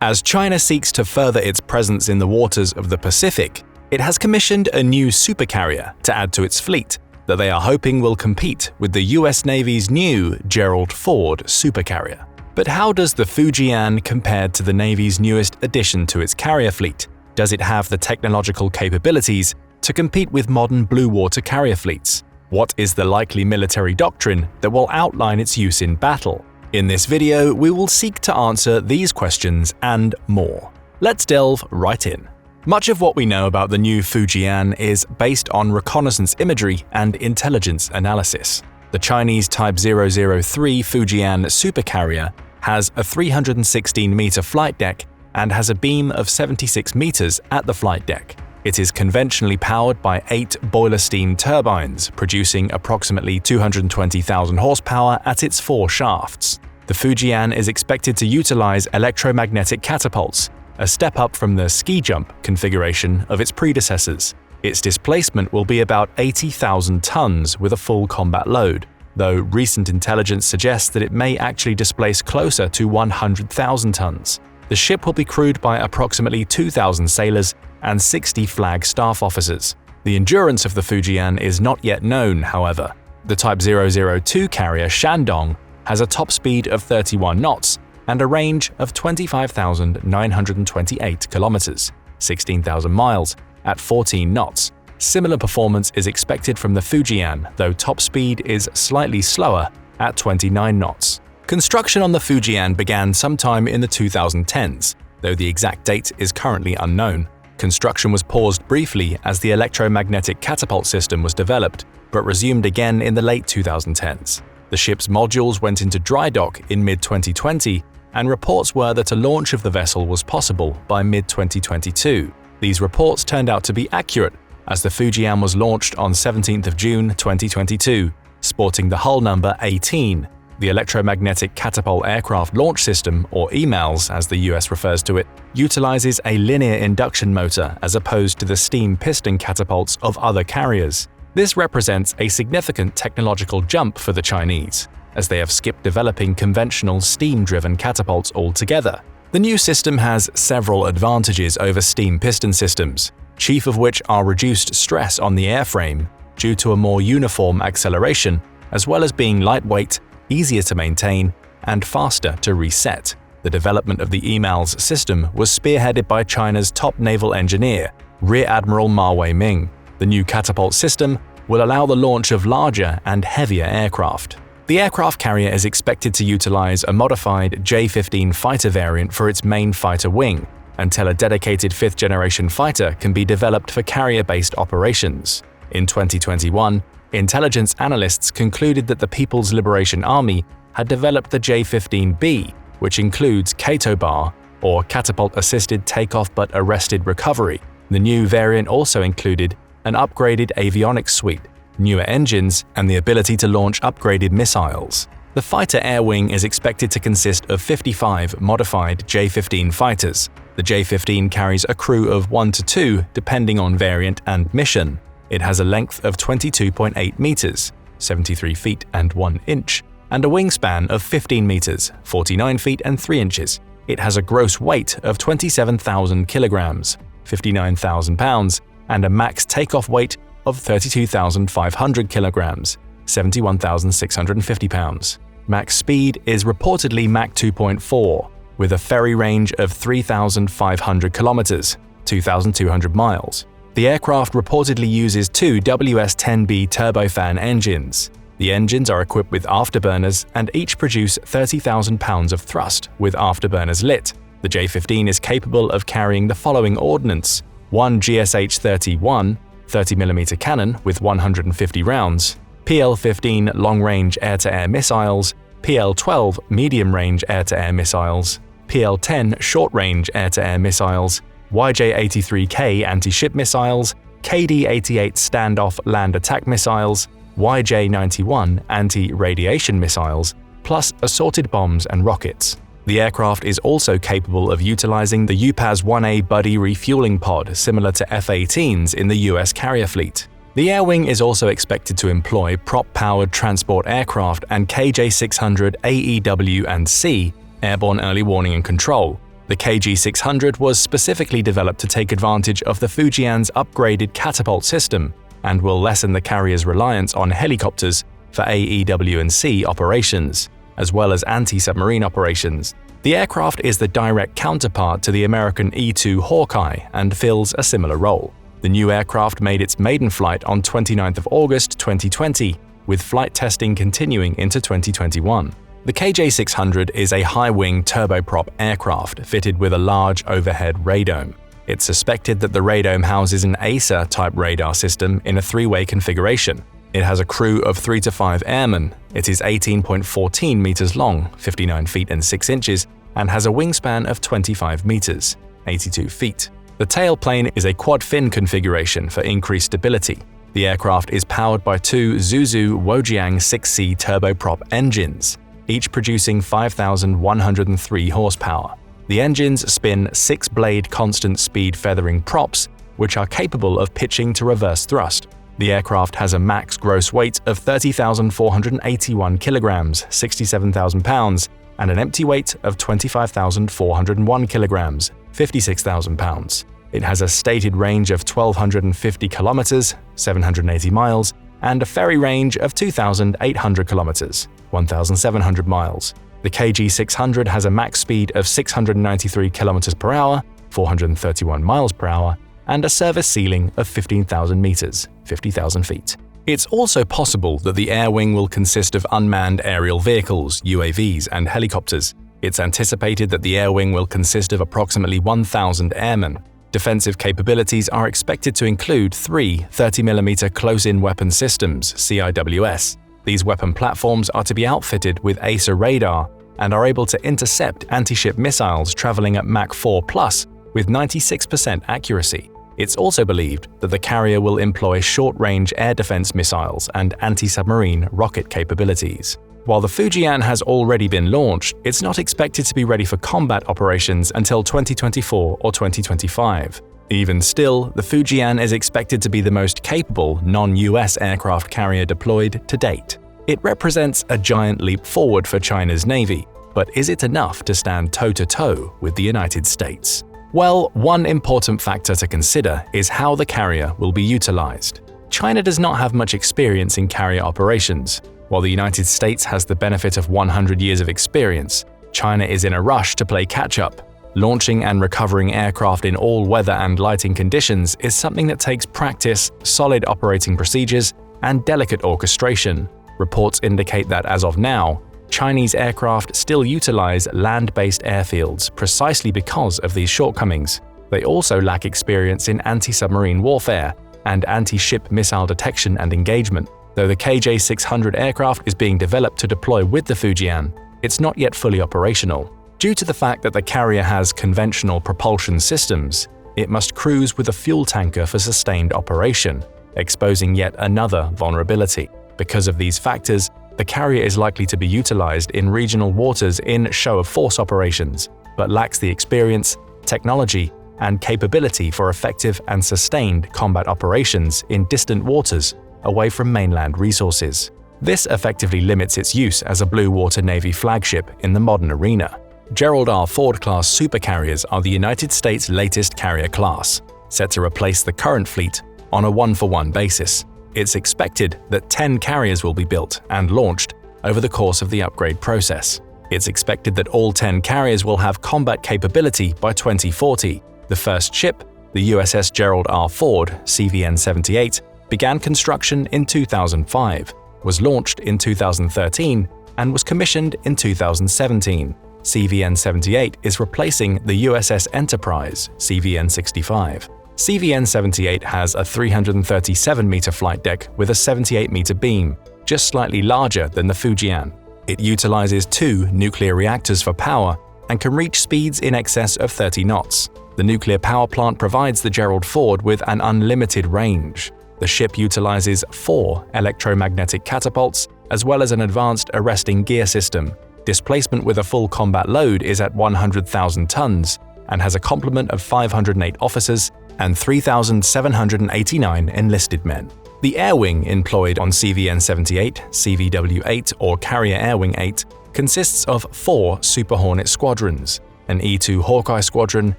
As China seeks to further its presence in the waters of the Pacific, it has commissioned a new supercarrier to add to its fleet that they are hoping will compete with the US Navy's new Gerald Ford supercarrier. But how does the Fujian compare to the Navy's newest addition to its carrier fleet? Does it have the technological capabilities to compete with modern blue water carrier fleets? What is the likely military doctrine that will outline its use in battle? In this video, we will seek to answer these questions and more. Let's delve right in. Much of what we know about the new Fujian is based on reconnaissance imagery and intelligence analysis. The Chinese Type 003 Fujian supercarrier has a 316-meter flight deck and has a beam of 76 meters at the flight deck. It is conventionally powered by 8 boiler steam turbines, producing approximately 220,000 horsepower at its 4 shafts. The Fujian is expected to utilize electromagnetic catapults, a step up from the ski jump configuration of its predecessors. Its displacement will be about 80,000 tons with a full combat load, though recent intelligence suggests that it may actually displace closer to 100,000 tons. The ship will be crewed by approximately 2,000 sailors and 60 flag staff officers. The endurance of the Fujian is not yet known, however. The Type 002 carrier Shandong has a top speed of 31 knots and a range of 25,928 kilometers, 16,000 miles, at 14 knots. Similar performance is expected from the Fujian, though top speed is slightly slower at 29 knots. Construction on the Fujian began sometime in the 2010s, though the exact date is currently unknown. Construction was paused briefly as the electromagnetic catapult system was developed, but resumed again in the late 2010s. The ship's modules went into dry dock in mid-2020, and reports were that a launch of the vessel was possible by mid-2022. These reports turned out to be accurate, as the Fujian was launched on 17th of June 2022, sporting the hull number 18. The Electromagnetic Catapult Aircraft Launch System, or EMALS as the US refers to it, utilizes a linear induction motor as opposed to the steam piston catapults of other carriers. This represents a significant technological jump for the Chinese, as they have skipped developing conventional steam-driven catapults altogether. The new system has several advantages over steam piston systems, chief of which are reduced stress on the airframe due to a more uniform acceleration, as well as being lightweight, easier to maintain, and faster to reset. The development of the EMALS system was spearheaded by China's top naval engineer, Rear Admiral Ma Wei-ming. The new catapult system will allow the launch of larger and heavier aircraft. The aircraft carrier is expected to utilize a modified J-15 fighter variant for its main fighter wing, until a dedicated 5th-generation fighter can be developed for carrier-based operations. In 2021, intelligence analysts concluded that the People's Liberation Army had developed the J-15B, which includes CATOBAR, or Catapult-Assisted Takeoff but Arrested Recovery. The new variant also included an upgraded avionics suite, newer engines, and the ability to launch upgraded missiles. The fighter air wing is expected to consist of 55 modified J-15 fighters. The J-15 carries a crew of 1 to 2 depending on variant and mission. It has a length of 22.8 meters, 73 feet and 1 inch, and a wingspan of 15 meters, 49 feet and 3 inches. It has a gross weight of 27,000 kilograms, 59,000 pounds, and a max takeoff weight of 32,500 kilograms, 71,650 pounds. Max speed is reportedly Mach 2.4, with a ferry range of 3,500 kilometers, 2,200 miles. The aircraft reportedly uses 2 WS-10B turbofan engines. The engines are equipped with afterburners and each produce 30,000 pounds of thrust with afterburners lit. The J-15 is capable of carrying the following ordnance: 1 GSH-31 30mm cannon with 150 rounds, PL-15 long-range air-to-air missiles, PL-12 medium-range air-to-air missiles, PL-10 short-range air-to-air missiles, YJ-83K anti-ship missiles, KD-88 standoff land attack missiles, YJ-91 anti-radiation missiles, plus assorted bombs and rockets. The aircraft is also capable of utilizing the UPAS-1A buddy refueling pod similar to F-18s in the US carrier fleet. The Air Wing is also expected to employ prop-powered transport aircraft and KJ-600 AEW&C airborne early warning and control. The KG-600 was specifically developed to take advantage of the Fujian's upgraded catapult system and will lessen the carrier's reliance on helicopters for AEW&C operations, as well as anti-submarine operations. The aircraft is the direct counterpart to the American E-2 Hawkeye and fills a similar role. The new aircraft made its maiden flight on 29 August 2020, with flight testing continuing into 2021. The KJ-600 is a high-wing turboprop aircraft fitted with a large overhead radome. It's suspected that the radome houses an AESA-type radar system in a three-way configuration. It has a crew of 3 to 5 airmen. It is 18.14 meters long, 59 feet and 6 inches, and has a wingspan of 25 meters, 82 feet. The tailplane is a quad-fin configuration for increased stability. The aircraft is powered by two Zuzu Wojiang 6C turboprop engines, each producing 5,103 horsepower. The engines spin 6-blade constant-speed feathering props, which are capable of pitching to reverse thrust. The aircraft has a max gross weight of 30,481 kilograms, 67,000 pounds, and an empty weight of 25,401 kilograms, 56,000 pounds. It has a stated range of 1,250 kilometers, 780 miles, and a ferry range of 2,800 kilometers, 1,700 miles. The KG-600 has a max speed of 693 kilometers per hour, 431 miles per hour, and a service ceiling of 15,000 meters, 50,000 feet. It's also possible that the air wing will consist of unmanned aerial vehicles, UAVs, and helicopters. It's anticipated that the air wing will consist of approximately 1,000 airmen. Defensive capabilities are expected to include 3 30mm close-in weapon systems, CIWS. These weapon platforms are to be outfitted with AESA radar and are able to intercept anti-ship missiles traveling at Mach 4+ with 96% accuracy. It's also believed that the carrier will employ short-range air defense missiles and anti-submarine rocket capabilities. While the Fujian has already been launched, it's not expected to be ready for combat operations until 2024 or 2025. Even still, the Fujian is expected to be the most capable non-US aircraft carrier deployed to date. It represents a giant leap forward for China's Navy, but is it enough to stand toe-to-toe with the United States? Well, one important factor to consider is how the carrier will be utilized. China does not have much experience in carrier operations. While the United States has the benefit of 100 years of experience, China is in a rush to play catch-up. Launching and recovering aircraft in all weather and lighting conditions is something that takes practice, solid operating procedures, and delicate orchestration. Reports indicate that as of now, Chinese aircraft still utilize land-based airfields precisely because of these shortcomings. They also lack experience in anti-submarine warfare and anti-ship missile detection and engagement. Though the KJ-600 aircraft is being developed to deploy with the Fujian, it's not yet fully operational. Due to the fact that the carrier has conventional propulsion systems, it must cruise with a fuel tanker for sustained operation, exposing yet another vulnerability. Because of these factors, the carrier is likely to be utilized in regional waters in show-of-force operations, but lacks the experience, technology, and capability for effective and sustained combat operations in distant waters away from mainland resources. This effectively limits its use as a blue water Navy flagship in the modern arena. Gerald R. Ford-class supercarriers are the United States' latest carrier class, set to replace the current fleet on a one-for-one basis. It's expected that 10 carriers will be built and launched over the course of the upgrade process. It's expected that all 10 carriers will have combat capability by 2040. The first ship, the USS Gerald R. Ford (CVN-78), began construction in 2005, was launched in 2013, and was commissioned in 2017. CVN-78 is replacing the USS Enterprise (CVN-65). CVN-78 has a 337-meter flight deck with a 78-meter beam, just slightly larger than the Fujian. It utilizes 2 nuclear reactors for power and can reach speeds in excess of 30 knots. The nuclear power plant provides the Gerald Ford with an unlimited range. The ship utilizes 4 electromagnetic catapults, as well as an advanced arresting gear system. Displacement with a full combat load is at 100,000 tons and has a complement of 508 officers and 3,789 enlisted men. The air wing employed on CVN-78, CVW-8 or Carrier Air Wing 8 consists of 4 Super Hornet squadrons, an E-2 Hawkeye Squadron,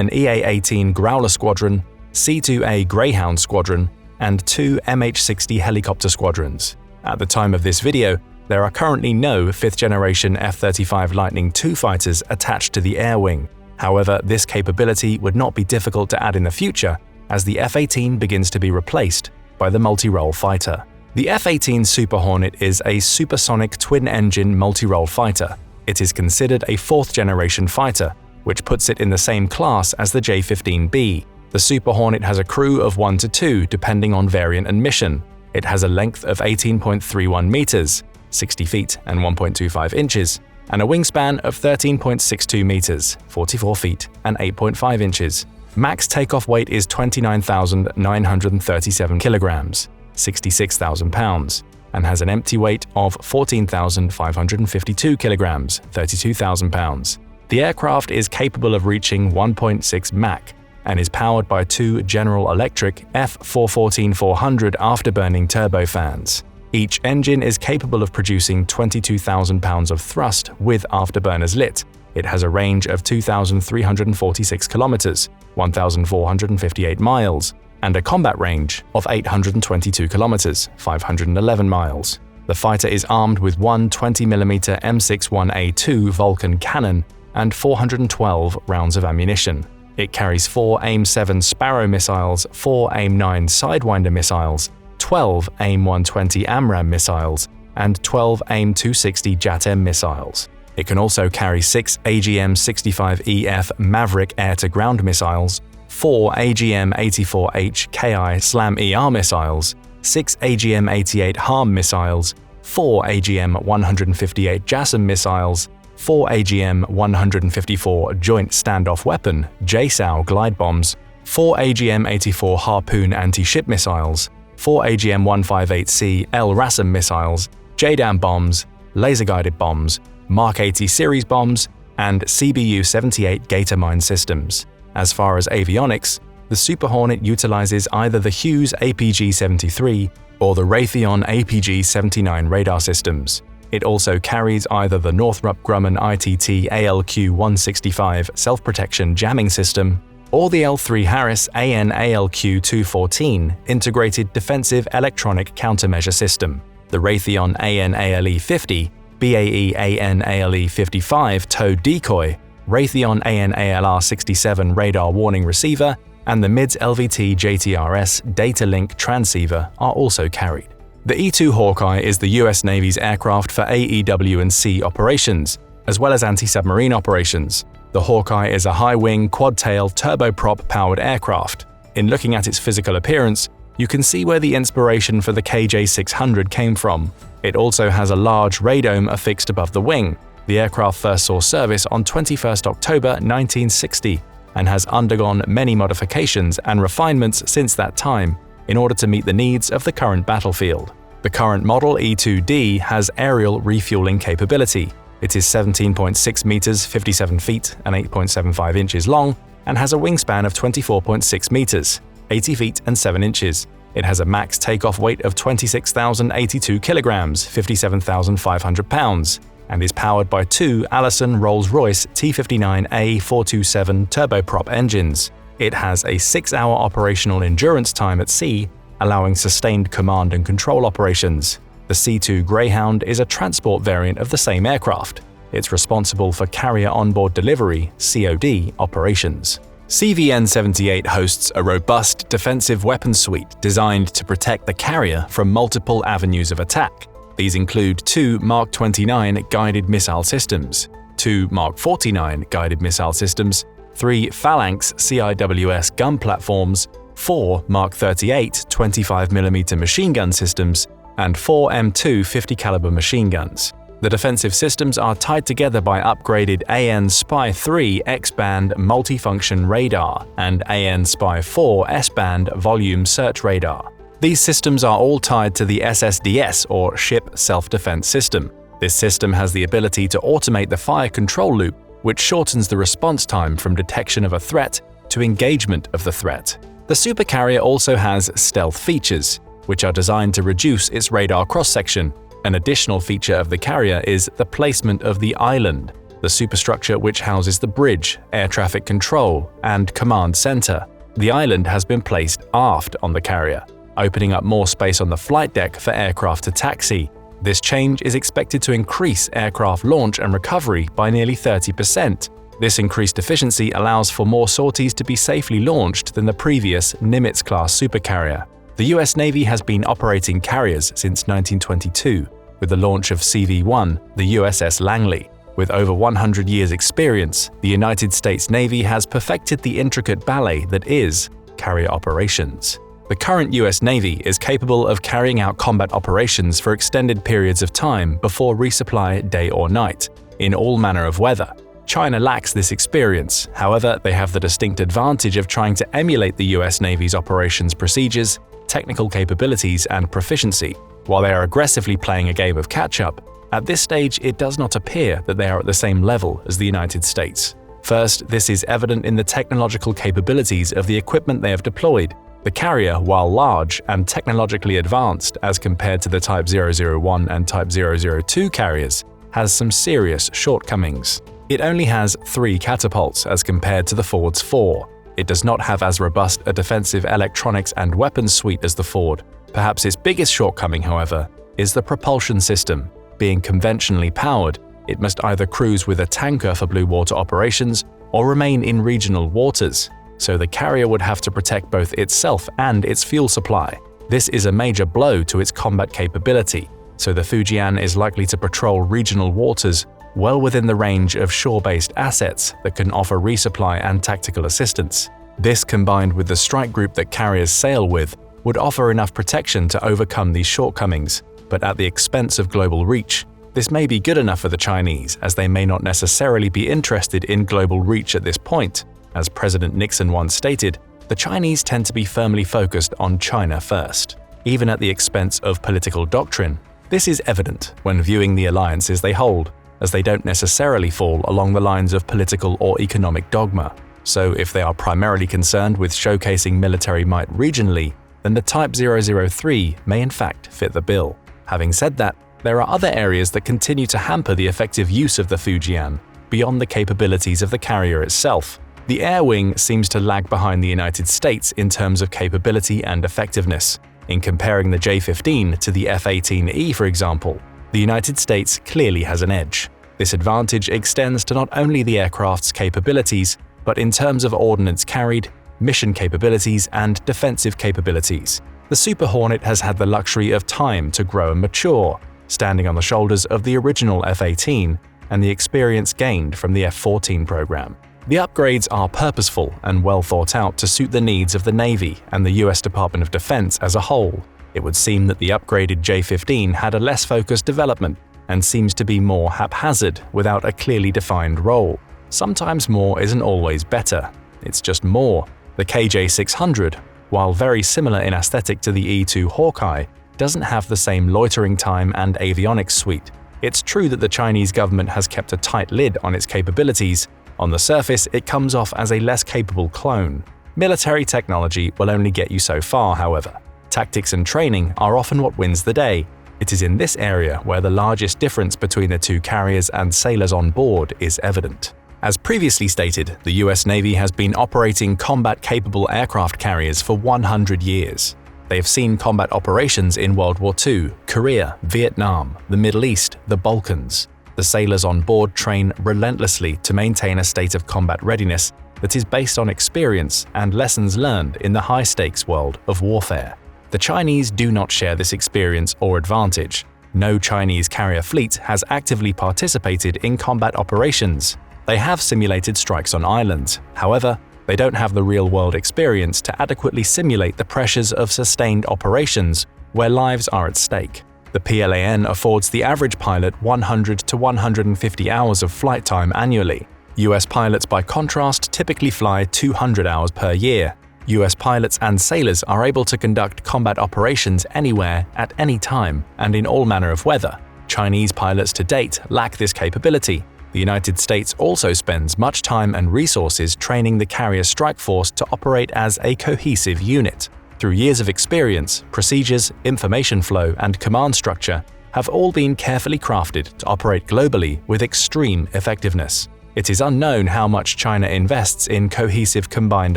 an EA-18 Growler Squadron, C-2A Greyhound Squadron, and 2 MH-60 helicopter squadrons. At the time of this video, there are currently no 5th-generation F-35 Lightning II fighters attached to the air wing. However, this capability would not be difficult to add in the future, as the F-18 begins to be replaced by the multi-role fighter. The F-18 Super Hornet is a supersonic twin-engine multi-role fighter. It is considered a 4th-generation fighter, which puts it in the same class as the J-15B. The Super Hornet has a crew of 1 to 2 depending on variant and mission. It has a length of 18.31 meters, 60 feet and 1.25 inches, and a wingspan of 13.62 meters, 44 feet and 8.5 inches. Max takeoff weight is 29,937 kilograms, 66,000 pounds, and has an empty weight of 14,552 kilograms, 32,000 pounds. The aircraft is capable of reaching 1.6 Mach and is powered by 2 General Electric F414-400 afterburning turbofans. Each engine is capable of producing 22,000 pounds of thrust with afterburners lit. It has a range of 2,346 kilometers, 1,458 miles, and a combat range of 822 kilometers, 511 miles. The fighter is armed with one 20mm M61A2 Vulcan cannon and 412 rounds of ammunition. It carries 4 AIM-7 Sparrow missiles, 4 AIM-9 Sidewinder missiles, 12 AIM-120 AMRAAM missiles, and 12 AIM-260 JAT-M missiles. It can also carry 6 AGM-65EF Maverick air-to-ground missiles, 4 AGM-84H Ki SLAM-ER missiles, 6 AGM-88 HARM missiles, 4 AGM-158 JASSM missiles, 4 AGM-154 Joint Standoff Weapon JSOW glide bombs, 4 AGM-84 Harpoon anti-ship missiles, 4 AGM-158C LRASM missiles, JDAM bombs, laser-guided bombs, Mark 80 series bombs, and CBU-78 Gator mine systems. As far as avionics, the Super Hornet utilizes either the Hughes APG-73 or the Raytheon APG-79 radar systems. It also carries either the Northrop Grumman ITT ALQ-165 self-protection jamming system or the L3 Harris AN/ALQ-214 integrated defensive electronic countermeasure system. The Raytheon AN/ALE-50, BAE AN/ALE-55 tow decoy, Raytheon AN/ALR-67 radar warning receiver, and the MIDS LVT JTRS data link transceiver are also carried. The E-2 Hawkeye is the US Navy's aircraft for AEW&C operations, as well as anti-submarine operations. The Hawkeye is a high-wing, quad-tail, turboprop-powered aircraft. In looking at its physical appearance, you can see where the inspiration for the KJ-600 came from. It also has a large radome affixed above the wing. The aircraft first saw service on 21 October 1960 and has undergone many modifications and refinements since that time in order to meet the needs of the current battlefield. The current model E-2D has aerial refueling capability. It is 17.6 meters, 57 feet, and 8.75 inches long, and has a wingspan of 24.6 meters, 80 feet and 7 inches. It has a max takeoff weight of 26,082 kilograms, 57,500 pounds, and is powered by 2 Allison Rolls-Royce T59A427 turboprop engines. It has a 6-hour operational endurance time at sea, allowing sustained command and control operations. The C-2 Greyhound is a transport variant of the same aircraft. It's responsible for carrier onboard delivery (COD) operations. CVN-78 hosts a robust defensive weapons suite designed to protect the carrier from multiple avenues of attack. These include 2 Mark 29 guided missile systems, 2 Mark 49 guided missile systems, 3 Phalanx CIWS gun platforms, 4 Mark 38 25mm machine gun systems, and 4 M2 50 caliber machine guns. The defensive systems are tied together by upgraded AN Spy-3 X-band multifunction radar and AN Spy-4 S-band volume search radar. These systems are all tied to the SSDS or Ship Self-Defense System. This system has the ability to automate the fire control loop, which shortens the response time from detection of a threat to engagement of the threat. The Supercarrier also has stealth features, which are designed to reduce its radar cross-section. An additional feature of the carrier is the placement of the island. the superstructure which houses the bridge, air traffic control, and command center. The island has been placed aft on the carrier, opening up more space on the flight deck for aircraft to taxi. This change is expected to increase aircraft launch and recovery by nearly 30%. This increased efficiency allows for more sorties to be safely launched than the previous Nimitz-class supercarrier. The US Navy has been operating carriers since 1922, with the launch of CV-1, the USS Langley. With over 100 years' experience, the United States Navy has perfected the intricate ballet that is carrier operations. The current US Navy is capable of carrying out combat operations for extended periods of time before resupply day or night, in all manner of weather. China lacks this experience, however, they have the distinct advantage of trying to emulate the US Navy's operations procedures, technical capabilities, and proficiency. While they are aggressively playing a game of catch-up, at this stage it does not appear that they are at the same level as the United States. First, this is evident in the technological capabilities of the equipment they have deployed. The carrier, while large and technologically advanced as compared to the Type 001 and Type 002 carriers, has some serious shortcomings. It only has 3 catapults as compared to the Ford's 4. It does not have as robust a defensive electronics and weapons suite as the Ford. Perhaps its biggest shortcoming, however, is the propulsion system. Being conventionally powered, it must either cruise with a tanker for blue water operations or remain in regional waters, so the carrier would have to protect both itself and its fuel supply. This is a major blow to its combat capability, so the Fujian is likely to patrol regional waters well within the range of shore-based assets that can offer resupply and tactical assistance. This, combined with the strike group that carriers sail with, would offer enough protection to overcome these shortcomings, but at the expense of global reach. This may be good enough for the Chinese, as they may not necessarily be interested in global reach at this point. As President Nixon once stated, the Chinese tend to be firmly focused on China first, even at the expense of political doctrine. This is evident when viewing the alliances they hold, as they don't necessarily fall along the lines of political or economic dogma. So if they are primarily concerned with showcasing military might regionally, then the Type 003 may in fact fit the bill. Having said that, there are other areas that continue to hamper the effective use of the Fujian, beyond the capabilities of the carrier itself. The air wing seems to lag behind the United States in terms of capability and effectiveness. In comparing the J-15 to the F-18E, for example, the United States clearly has an edge. This advantage extends to not only the aircraft's capabilities, but in terms of ordnance carried, mission capabilities, and defensive capabilities. The Super Hornet has had the luxury of time to grow and mature, standing on the shoulders of the original F-18 and the experience gained from the F-14 program. The upgrades are purposeful and well thought out to suit the needs of the Navy and the US Department of Defense as a whole. It would seem that the upgraded J-15 had a less focused development and seems to be more haphazard without a clearly defined role. Sometimes more isn't always better, it's just more. The KJ-600, while very similar in aesthetic to the E-2 Hawkeye, doesn't have the same loitering time and avionics suite. It's true that the Chinese government has kept a tight lid on its capabilities. On the surface, it comes off as a less capable clone. Military technology will only get you so far, however. Tactics and training are often what wins the day. It is in this area where the largest difference between the two carriers and sailors on board is evident. As previously stated, the US Navy has been operating combat-capable aircraft carriers for 100 years. They have seen combat operations in World War II, Korea, Vietnam, the Middle East, the Balkans. The sailors on board train relentlessly to maintain a state of combat readiness that is based on experience and lessons learned in the high-stakes world of warfare. The Chinese do not share this experience or advantage. No Chinese carrier fleet has actively participated in combat operations. They have simulated strikes on islands. However, they don't have the real-world experience to adequately simulate the pressures of sustained operations where lives are at stake. The PLAN affords the average pilot 100 to 150 hours of flight time annually. US pilots, by contrast, typically fly 200 hours per year. US pilots and sailors are able to conduct combat operations anywhere, at any time, and in all manner of weather. Chinese pilots to date lack this capability. The United States also spends much time and resources training the carrier strike force to operate as a cohesive unit. Through years of experience, procedures, information flow, and command structure, have all been carefully crafted to operate globally with extreme effectiveness. It is unknown how much China invests in cohesive combined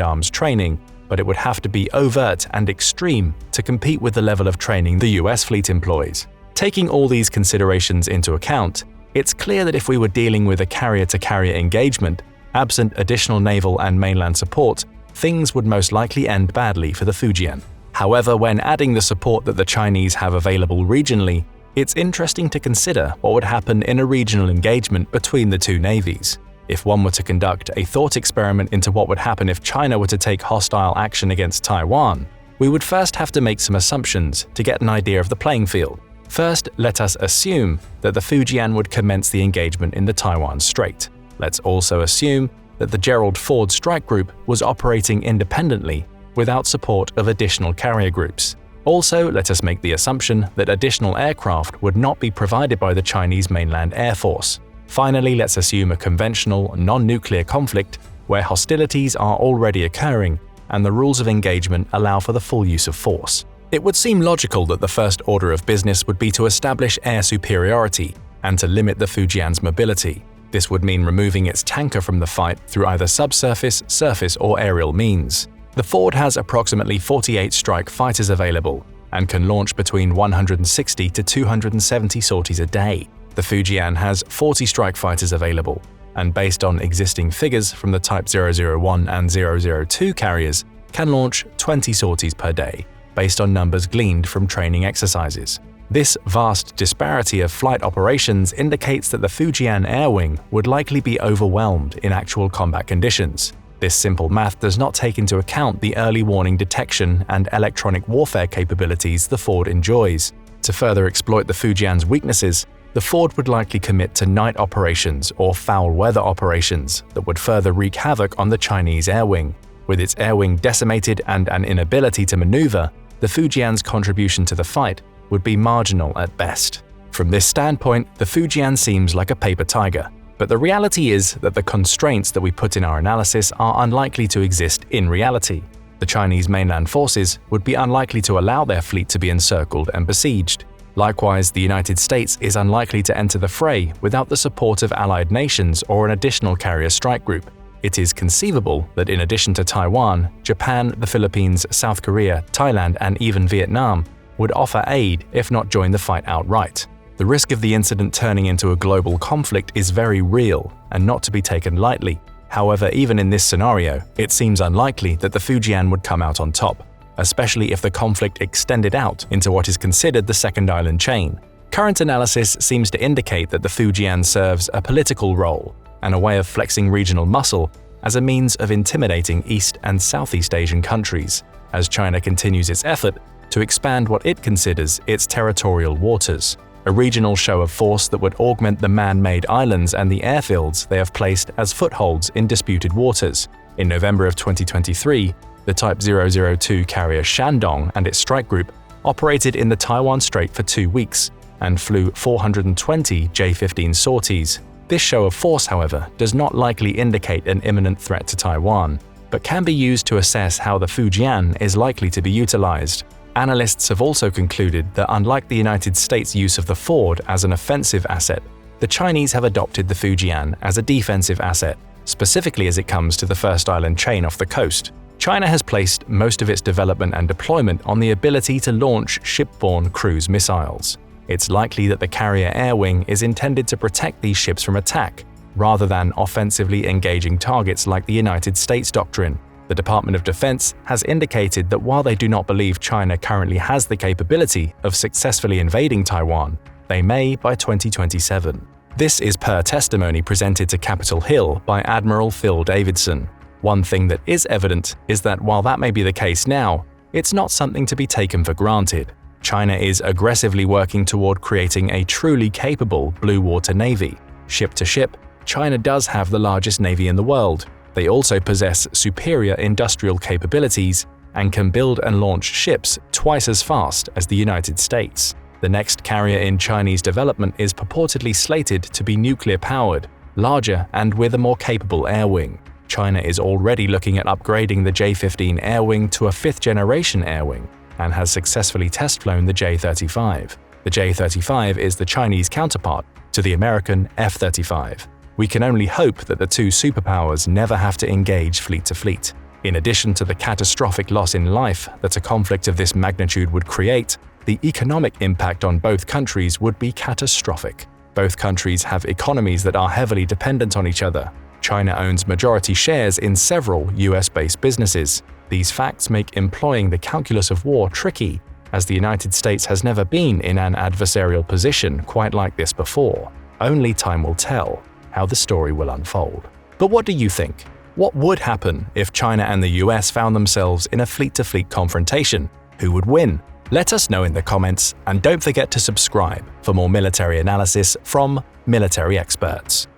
arms training, but it would have to be overt and extreme to compete with the level of training the US fleet employs. Taking all these considerations into account, it's clear that if we were dealing with a carrier-to-carrier engagement, absent additional naval and mainland support, things would most likely end badly for the Fujian. However, when adding the support that the Chinese have available regionally, it's interesting to consider what would happen in a regional engagement between the two navies. If one were to conduct a thought experiment into what would happen if China were to take hostile action against Taiwan, we would first have to make some assumptions to get an idea of the playing field. First, let us assume that the Fujian would commence the engagement in the Taiwan Strait. Let's also assume that the Gerald Ford strike group was operating independently without support of additional carrier groups. Also, let us make the assumption that additional aircraft would not be provided by the Chinese mainland Air Force. Finally, let's assume a conventional, non-nuclear conflict where hostilities are already occurring and the rules of engagement allow for the full use of force. It would seem logical that the first order of business would be to establish air superiority and to limit the Fujian's mobility. This would mean removing its tanker from the fight through either subsurface, surface, or aerial means. The Ford has approximately 48 strike fighters available and can launch between 160 to 270 sorties a day. The Fujian has 40 strike fighters available, and based on existing figures from the Type 001 and 002 carriers, can launch 20 sorties per day, based on numbers gleaned from training exercises. This vast disparity of flight operations indicates that the Fujian Air Wing would likely be overwhelmed in actual combat conditions. This simple math does not take into account the early warning detection and electronic warfare capabilities the Ford enjoys. To further exploit the Fujian's weaknesses, the Ford would likely commit to night operations or foul weather operations that would further wreak havoc on the Chinese air wing. With its air wing decimated and an inability to maneuver, the Fujian's contribution to the fight would be marginal at best. From this standpoint, the Fujian seems like a paper tiger. But the reality is that the constraints that we put in our analysis are unlikely to exist in reality. The Chinese mainland forces would be unlikely to allow their fleet to be encircled and besieged. Likewise, the United States is unlikely to enter the fray without the support of allied nations or an additional carrier strike group. It is conceivable that in addition to Taiwan, Japan, the Philippines, South Korea, Thailand, and even Vietnam would offer aid if not join the fight outright. The risk of the incident turning into a global conflict is very real and not to be taken lightly. However, even in this scenario, it seems unlikely that the Fujian would come out on top, especially if the conflict extended out into what is considered the second island chain. Current analysis seems to indicate that the Fujian serves a political role and a way of flexing regional muscle as a means of intimidating East and Southeast Asian countries, as China continues its effort to expand what it considers its territorial waters. A regional show of force that would augment the man-made islands and the airfields they have placed as footholds in disputed waters. In November of 2023, the Type 002 carrier Shandong and its strike group operated in the Taiwan Strait for 2 weeks and flew 420 J-15 sorties. This show of force, however, does not likely indicate an imminent threat to Taiwan, but can be used to assess how the Fujian is likely to be utilized. Analysts have also concluded that unlike the United States' use of the Ford as an offensive asset, the Chinese have adopted the Fujian as a defensive asset, specifically as it comes to the first island chain off the coast. China has placed most of its development and deployment on the ability to launch shipborne cruise missiles. It's likely that the carrier air wing is intended to protect these ships from attack, rather than offensively engaging targets like the United States doctrine. The Department of Defense has indicated that while they do not believe China currently has the capability of successfully invading Taiwan, they may by 2027. This is per testimony presented to Capitol Hill by Admiral Phil Davidson. One thing that is evident is that while that may be the case now, it's not something to be taken for granted. China is aggressively working toward creating a truly capable blue water navy. Ship to ship, China does have the largest navy in the world. They also possess superior industrial capabilities and can build and launch ships twice as fast as the United States. The next carrier in Chinese development is purportedly slated to be nuclear-powered, larger and with a more capable air wing. China is already looking at upgrading the J-15 air wing to a fifth-generation air wing and has successfully test-flown the J-35. The The J-35 is the Chinese counterpart to the American F-35. We can only hope that the two superpowers never have to engage fleet to fleet. In addition to the catastrophic loss in life that a conflict of this magnitude would create, the economic impact on both countries would be catastrophic. Both countries have economies that are heavily dependent on each other. China owns majority shares in several US-based businesses. These facts make employing the calculus of war tricky, as the United States has never been in an adversarial position quite like this before. Only time will tell how the story will unfold. But what do you think? What would happen if China and the US found themselves in a fleet-to-fleet confrontation? Who would win? Let us know in the comments, and don't forget to subscribe for more military analysis from military experts.